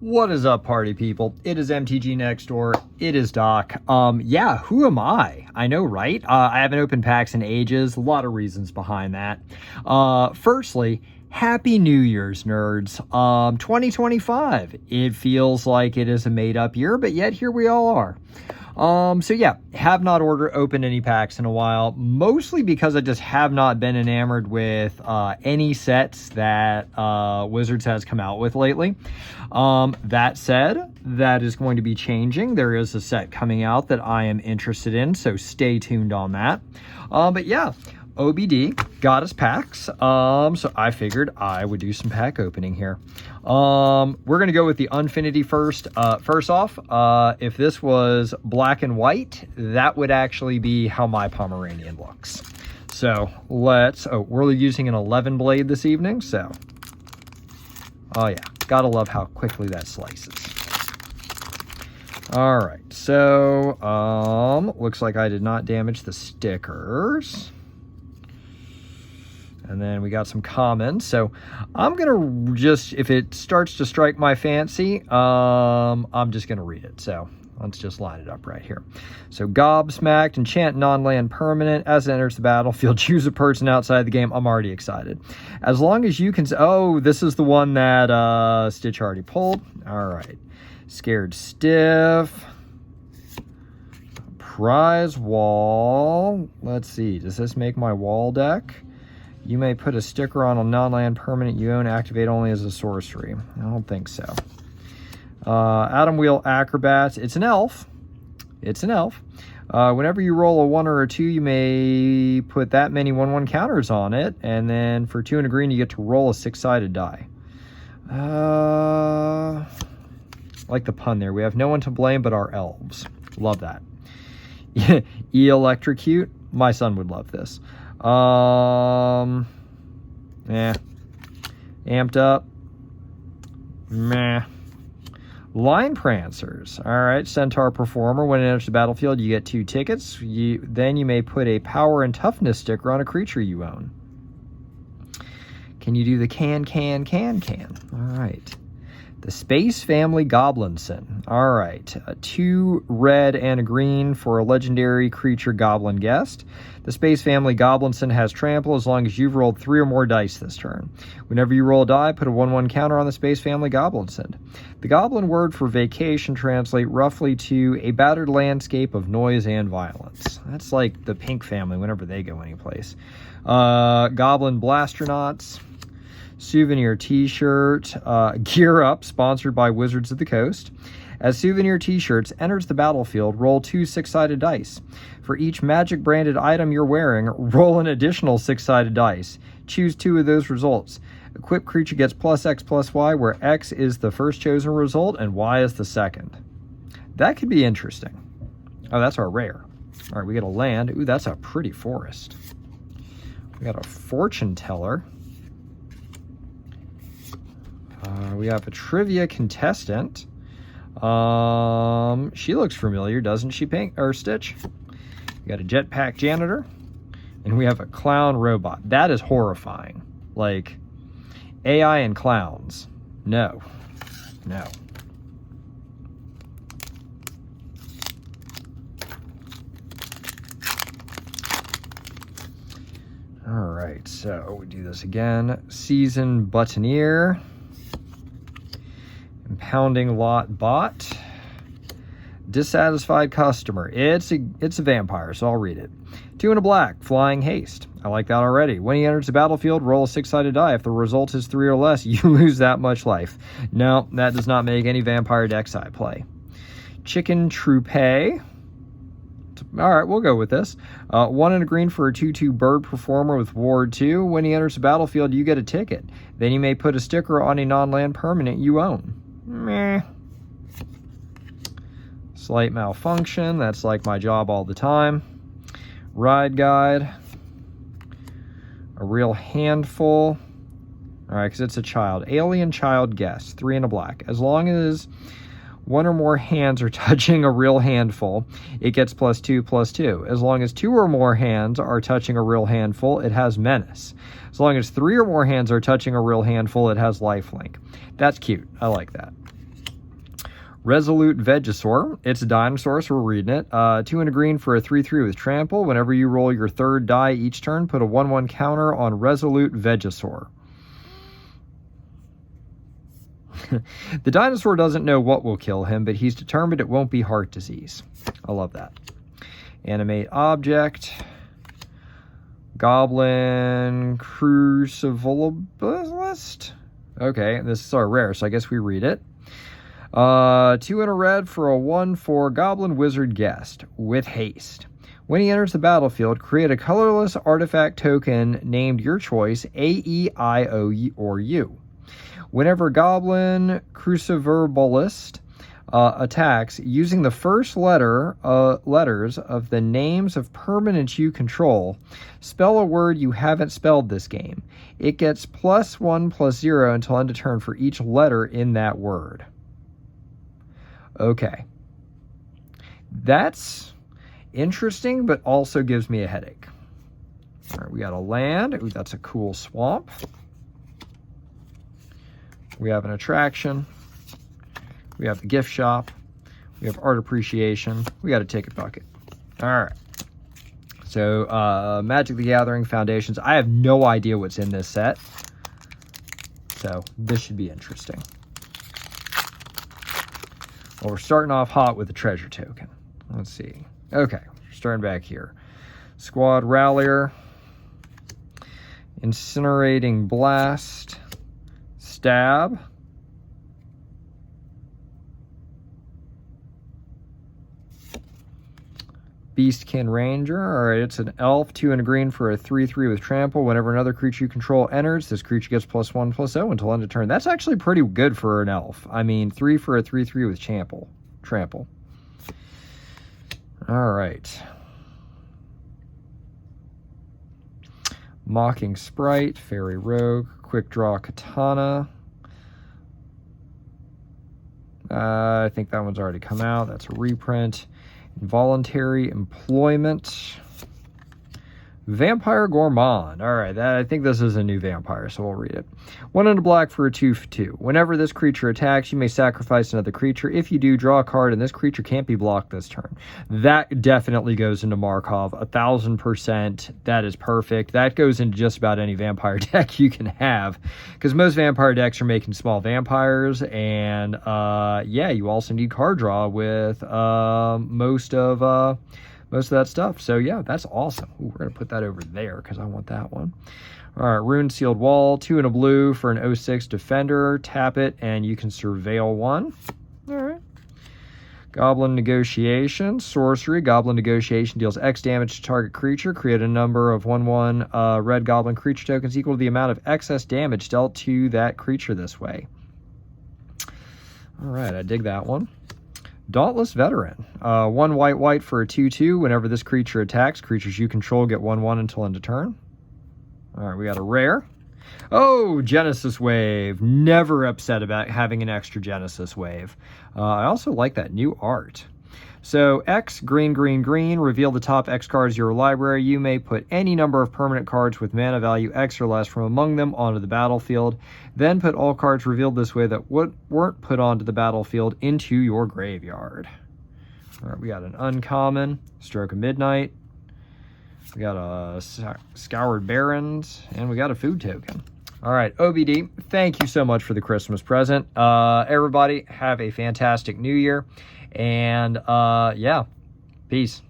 What is up, party people? It is MTG Next Door. It is Doc. Yeah, who am I? I know, right? I haven't opened packs in ages. A lot of reasons behind that. Firstly, Happy New Year's, nerds. 2025. It feels like it is a made-up year, but yet here we all are. So yeah, have not opened any packs in a while, mostly because I just have not been enamored with any sets that Wizards has come out with lately. That said, that is going to be changing. There is a set coming out that I am interested in, so stay tuned on that. But yeah, OBD got us packs, so I figured I would do some pack opening here. We're going to go with the Unfinity first. First off, if this was black and white, that would actually be how my Pomeranian looks. So let's, we're using an 11 blade this evening, so, oh yeah, gotta love how quickly that slices. All right, so, looks like I did not damage the stickers. And then we got some comments. So I'm going to just, if it starts to strike my fancy, I'm just going to read it. So let's just line it up right here. So Gobsmacked, enchant non-land permanent. As it enters the battlefield, choose a person outside the game. I'm already excited. As long as you can, oh, this is the one that Stitch already pulled. All right. Scared Stiff. Prize Wall. Let's see. Does this make my wall deck? You may put a sticker on a non-land permanent you own, activate only as a sorcery. I don't think so. Atom Wheel Acrobats. It's an elf. It's an elf. Whenever you roll a 1 or a 2, you may put that many 1/1 counters on it. And then for 2 and a green, you get to roll a 6-sided die. Like the pun there. We have no one to blame but our elves. Love that. E-Electrocute. My son would love this. Yeah. Amped Up. Meh. Line Prancers. All right. Centaur Performer. When it enters the battlefield, you get 2 tickets. Then you may put a power and toughness sticker on a creature you own. Can you do the can? All right. The Space Family Goblinson. All right. 2 red and a green for a legendary creature Goblin Guest. The Space Family Goblinson has trample as long as you've rolled 3 or more dice this turn. Whenever you roll a die, put a 1/1 counter on the Space Family Goblinson. The Goblin word for vacation translate roughly to a battered landscape of noise and violence. That's like the Pink family whenever they go anyplace. Goblin Blastronauts. Souvenir t-shirt. Gear Up, sponsored by Wizards of the Coast. As souvenir t-shirts enters the battlefield, roll 2 6-sided dice. For each magic branded item you're wearing, roll an additional 6-sided dice. Choose 2 of those results. Equipped creature gets +X+Y, where X is the first chosen result and Y is the second. That could be interesting. Oh, that's our rare. All right, we get a land. Ooh, that's a pretty forest. We got a Fortune Teller. We have a Trivia Contestant. She looks familiar, doesn't she, Pink or Stitch? We got a Jetpack Janitor, and we have a Clown Robot. That is horrifying. Like, AI and clowns. No. No. All right, so we do this again. Seasoned Buttoneer. Impounding Lot Bot. Dissatisfied Customer. It's a vampire, so I'll read it. 2 and a black. Flying Haste. I like that already. When he enters the battlefield, roll a 6-sided die. If the result is 3 or less, you lose that much life. No, that does not make any vampire decks I play. Chicken Troupe. All right, we'll go with this. 1 and a green for a 2/2 bird performer with ward 2. When he enters the battlefield, you get a ticket. Then you may put a sticker on a non-land permanent you own. Meh. Slight Malfunction. That's like my job all the time. Ride Guide. A Real Handful. All right, because it's a child. Alien Child Guest. 3 and a black. As long as 1 or more hands are touching a real handful, it gets +2/+2. As long as 2 or more hands are touching a real handful, it has Menace. As long as 3 or more hands are touching a real handful, it has Lifelink. That's cute. I like that. Resolute Vegisaur. It's a dinosaur, so we're reading it. 2 and a green for a 3/3 with trample. Whenever you roll your third die each turn, put a 1/1 counter on Resolute Vegisaur. The dinosaur doesn't know what will kill him, but he's determined it won't be heart disease. I love that. Animate object. Goblin Crucivolist. Okay, this is our rare, so I guess we read it. 2 and a red for a 1/4 Goblin Wizard Guest with haste. When he enters the battlefield, create a colorless artifact token named your choice, A, E, I, O, or U. Whenever Goblin Cruciverbalist attacks using the first letters of the names of permanents you control, spell a word you haven't spelled this game. It gets +1/+0 until end of turn for each letter in that word. Okay. That's interesting, but also gives me a headache. All right, we got a land. Ooh, that's a cool swamp. We have an attraction. We have the gift shop. We have art appreciation. We got a ticket bucket. All right. So, Magic the Gathering Foundations. I have no idea what's in this set. So, this should be interesting. Well, we're starting off hot with the treasure token. Let's see. Okay, starting back here. Squad Rallier. Incinerating Blast. Stab. Beastkin Ranger. All right, it's an elf, 2 and a green for a 3/3 with trample. Whenever another creature you control enters, this creature gets +1/+0 until end of turn. That's actually pretty good for an elf. I mean, 3 for a 3/3 with trample. All right. Mocking Sprite, Fairy Rogue, Quick Draw Katana. I think that one's already come out. That's a reprint. Involuntary Employment. Vampire Gourmand. All right, I think this is a new vampire, so we'll read it. 1 and a black for a 2/2. Whenever this creature attacks, you may sacrifice another creature. If you do, draw a card, and this creature can't be blocked this turn. That definitely goes into Markov, 1000%. That is perfect. That goes into just about any vampire deck you can have, because most vampire decks are making small vampires, and yeah, you also need card draw with most of that stuff. So yeah, that's awesome. Ooh, we're going to put that over there because I want that one. All right, Rune Sealed Wall, 2 and a blue for an 06 Defender. Tap it, and you can surveil 1. All right. Goblin Negotiation, sorcery. Goblin Negotiation deals X damage to target creature. Create a number of 1/1 red goblin creature tokens equal to the amount of excess damage dealt to that creature this way. All right, I dig that one. Dauntless Veteran. 1 white for a 2/2. Whenever this creature attacks, creatures you control get 1/1 until end of turn. All right, we got a rare. Oh, Genesis Wave. Never upset about having an extra Genesis Wave. I also like that new art. So, X, green, reveal the top X cards of your library. You may put any number of permanent cards with mana value X or less from among them onto the battlefield. Then put all cards revealed this way that weren't put onto the battlefield into your graveyard. All right, we got an uncommon, Stroke of Midnight. We got a Scoured Barrens, and we got a food token. All right, OBD, thank you so much for the Christmas present. Everybody, have a fantastic New Year. And, yeah, peace.